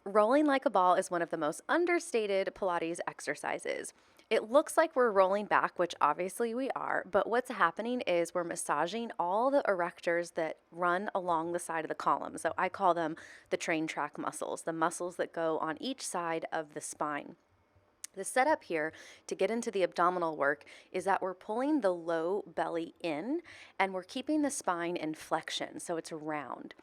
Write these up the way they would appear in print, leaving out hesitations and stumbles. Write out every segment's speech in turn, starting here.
Rolling like a ball is one of the most understated Pilates exercises. It looks like we're rolling back, which obviously we are, but what's happening is we're massaging all the erectors that run along the side of the column. So I call them the train track muscles, the muscles that go on each side of the spine. The setup here to get into the abdominal work is that we're pulling the low belly in and we're keeping the spine in flexion, so it's round.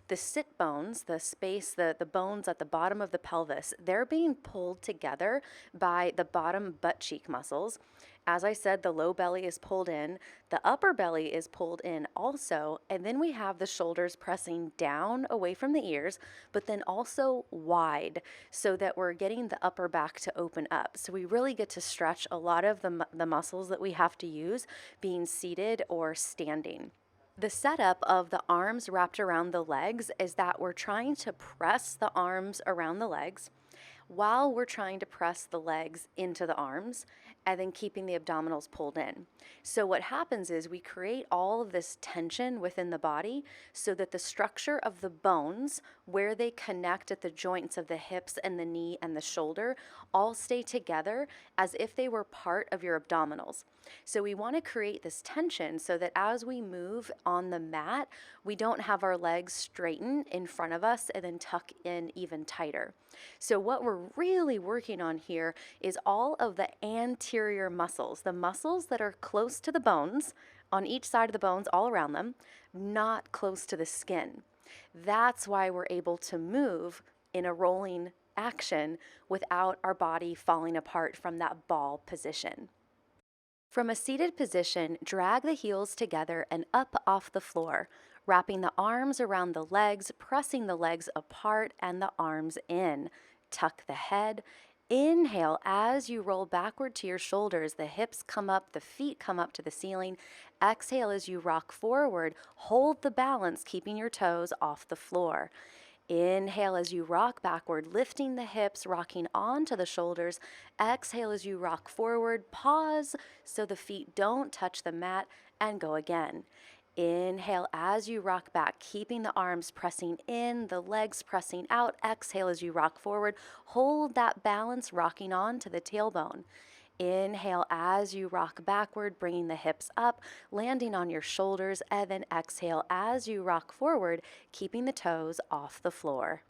The sit bones, the space, the bones at the bottom of the pelvis, they're being pulled together by the bottom butt cheek muscles. As I said, the low belly is pulled in, the upper belly is pulled in also, and then we have the shoulders pressing down away from the ears, but then also wide so that we're getting the upper back to open up. So we really get to stretch a lot of the muscles that we have to use being seated or standing. The setup of the arms wrapped around the legs is that we're trying to press the arms around the legs while we're trying to press the legs into the arms and then keeping the abdominals pulled in. So what happens is we create all of this tension within the body so that the structure of the bones where they connect at the joints of the hips and the knee and the shoulder all stay together as if they were part of your abdominals. So we want to create this tension so that as we move on the mat, we don't have our legs straighten in front of us and then tuck in even tighter. So what we're really working on here is all of the anterior muscles, the muscles that are close to the bones, on each side of the bones, all around them, not close to the skin. That's why we're able to move in a rolling action without our body falling apart from that ball position. From a seated position, drag the heels together and up off the floor, wrapping the arms around the legs, pressing the legs apart and the arms in. Tuck the head. Inhale as you roll backward to your shoulders. The hips come up, the feet come up to the ceiling. Exhale as you rock forward. Hold the balance, keeping your toes off the floor. Inhale as you rock backward, lifting the hips, rocking onto the shoulders. Exhale as you rock forward. Pause so the feet don't touch the mat, and go again. Inhale as you rock back, keeping the arms pressing in, the legs pressing out. Exhale as you rock forward. Hold that balance, rocking on to the tailbone. Inhale as you rock backward, bringing the hips up, landing on your shoulders, and then exhale as you rock forward, keeping the toes off the floor.